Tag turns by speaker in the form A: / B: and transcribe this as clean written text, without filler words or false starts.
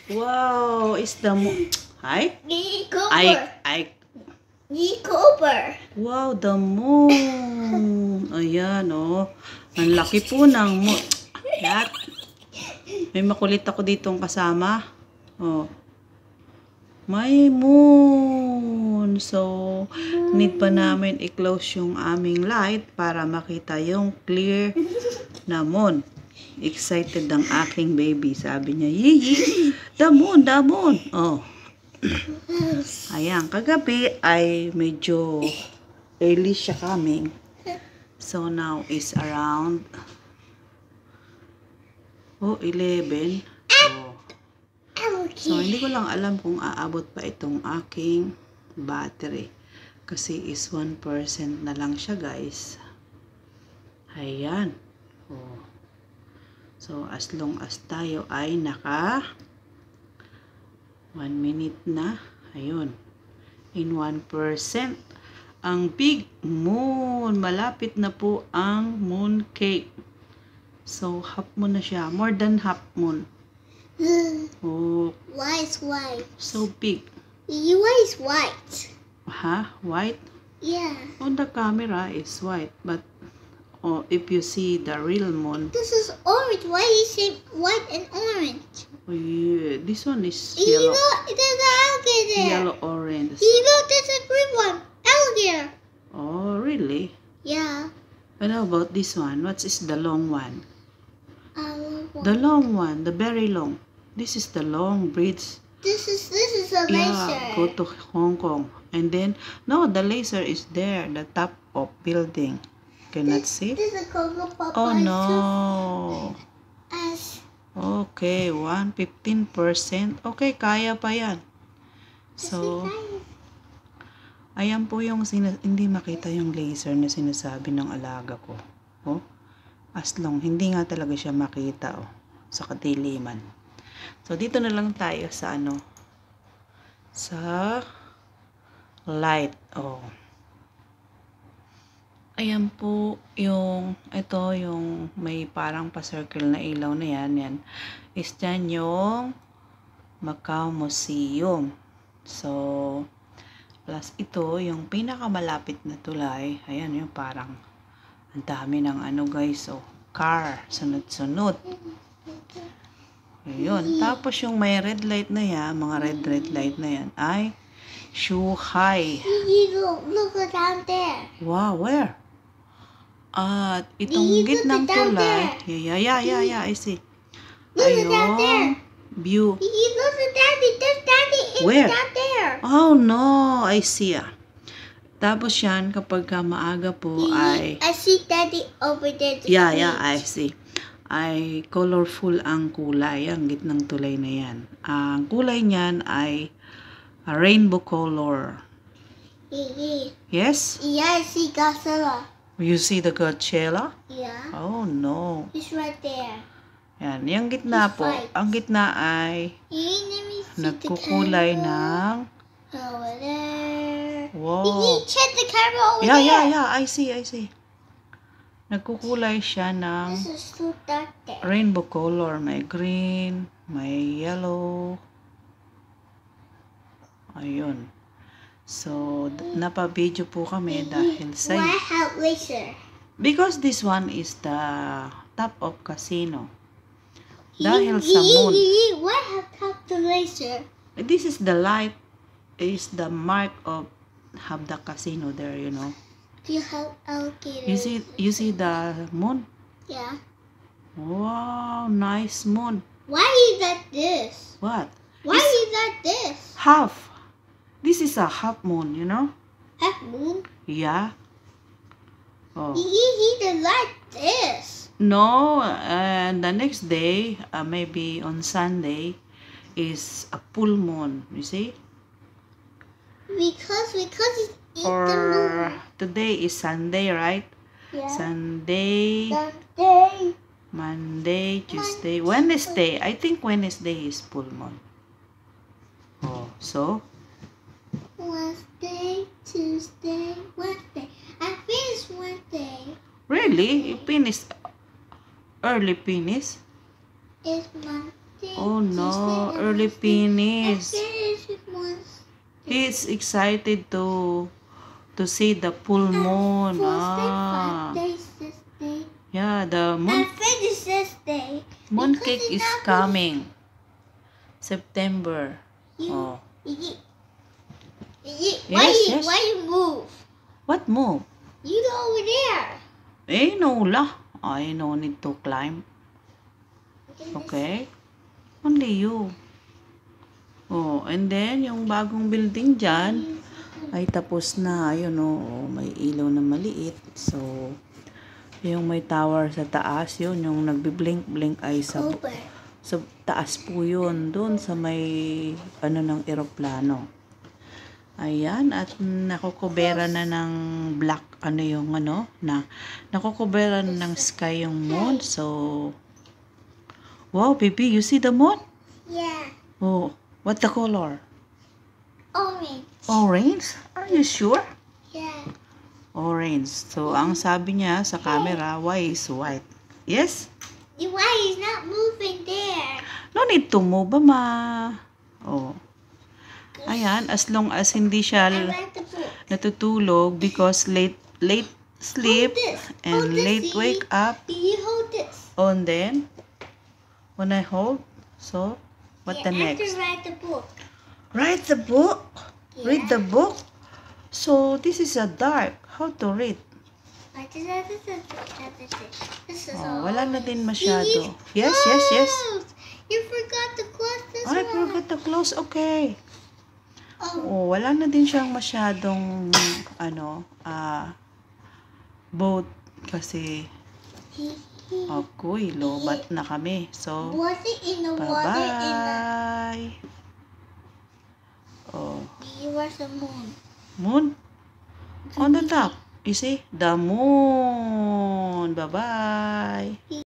A: Wow, is the moon. Hi? I.
B: Cooper.
A: Wow, the moon. Ayan, oh. Ang laki po ng moon. Ayan. May makulit ako ditong kasama. Oh. May moon. So, need pa namin i-close yung aming light para makita yung clear na moon. Excited ang aking baby. Sabi niya, yee, the moon, the moon. Oh. Ayan, kagabi ay medyo early siya coming. So, now is around 11. So, hindi ko lang alam kung aabot pa itong aking battery. Kasi is 1% na lang siya, guys. Ayan. Oh. So, as long as tayo ay naka 1 minute na. Ayun. In 1%. Ang big moon. Malapit na po ang moon cake. So, half moon na siya. More than half moon. Oh.
B: Why is white?
A: So big.
B: Why is white?
A: Huh? White?
B: Yeah.
A: On the camera is white. But if you see the real moon.
B: This is orange. Why is it white and orange?
A: Oh, yeah. This one is yellow.
B: There's an alligator.
A: Yellow orange.
B: There's a green one. Alligator.
A: Oh, really?
B: Yeah.
A: But how about this one? What is the long one? The
B: The
A: long one. The very long. This is the long bridge.
B: This is a laser.
A: Yeah, go to Hong Kong. And then, no, the laser is there. The top of building. Cannot see?
B: This is a Coco Pop.
A: Oh, no.
B: As
A: Okay, 15%. Okay, kaya pa yan. So, ayan po yung hindi makita yung laser na sinasabi ng alaga ko. Oh, as long, hindi nga talaga siya makita, oh, sa kadiliman. So, dito na lang tayo sa sa light. Oh. Ayan po yung, ito yung may parang pa-circle na ilaw na yan. Yan. Is dyan yung Macau Museum. So, plus ito, yung pinakamalapit na tulay. Ayan yung parang, ang dami ng guys. So, car. Sunod-sunod. Ayun. Tapos yung may red light na yan, mga red light na yan, ay Shuhai.
B: look down there.
A: Wow, where? At itong gitnang tulay, yeah, I see.
B: Down there.
A: View.
B: Look at Daddy. There's Daddy
A: Where?
B: down there.
A: Oh no, I see. Tapos yan, kapag maaga po ay,
B: I see Daddy over there.
A: yeah, I see. Ay colorful ang kulay, ang gitnang tulay na yan. Ang kulay niyan ay rainbow color. Yes?
B: Yeah, I see Godzilla.
A: You see the Godzilla?
B: Yeah.
A: Oh no.
B: He's right there.
A: Yan, yung gitna po, ang gitna ay nagkukulay ng
B: Over there.
A: wow.
B: Check the camera over there.
A: Yeah, I see. Nagkukulay siya ng
B: This is too dark there.
A: rainbow color. May green, may yellow. Ayun. So, napa-video po kami dahil sa...
B: Why have laser?
A: Because this one is the top of casino. Dahil sa moon.
B: Why have the laser?
A: This is the light. Is the mark of have the casino there, you know.
B: Do you have alligators?
A: You see the moon?
B: Yeah.
A: Wow, nice moon.
B: Why is that this?
A: What?
B: Why is that this?
A: Half. This is a half moon, you know?
B: Half moon?
A: Yeah. Oh.
B: He did like this.
A: No, and the next day, maybe on Sunday, is a full moon. You see?
B: Because it's the
A: Or
B: moon.
A: today is Sunday, right?
B: Yeah.
A: Sunday,
B: Sunday.
A: Monday, Tuesday, Wednesday. I think Wednesday is full moon. Oh, so?
B: Wednesday, Tuesday, Wednesday. I finished Wednesday.
A: Really? You finish early finish?
B: It's my
A: Oh no, early finish. He's excited to see the full moon. Yeah, the moon mooncake is coming. September. Oh. Yes.
B: Why you move?
A: What move?
B: You go over there.
A: No lah. I no need to climb. Okay? Only you. Oh, and then yung bagong building dyan ay tapos na. Ayun oh, may ilaw na maliit. So, yung may tower sa taas, yun yung nagbi-blink-blink ay sa taas po yun. Doon sa may ng eroplano. Ayan, at nakukubera na ng black, nakukubera na ng sky yung moon. So, wow, baby, you see the moon?
B: Yeah.
A: Oh, what the color?
B: Orange.
A: Orange? Are you sure?
B: Yeah.
A: Orange. So, ang sabi niya sa camera, why is white? Yes?
B: Why is not moving there?
A: No need to move, ma. Oh. Ayan, as long as hindi siya
B: I like the book.
A: natutulog because late sleep and late wake up.
B: You hold this.
A: And then, when I hold, so, what the
B: I have
A: next?
B: to write the book.
A: Write the book?
B: Yeah.
A: Read the book? So, this is a dark. How to read?
B: This is
A: Oh,
B: all.
A: wala na din masyado.
B: See?
A: Yes.
B: Close. You forgot to close this
A: I
B: one.
A: forgot to close. Okay.
B: Oh.
A: Oh, wala na din siyang masyadong, boat kasi ako'y lobat na kami. So,
B: Was it in the water?
A: bye-bye. Oh,
B: You were the moon.
A: moon? On the top. You see? The moon. Bye-bye.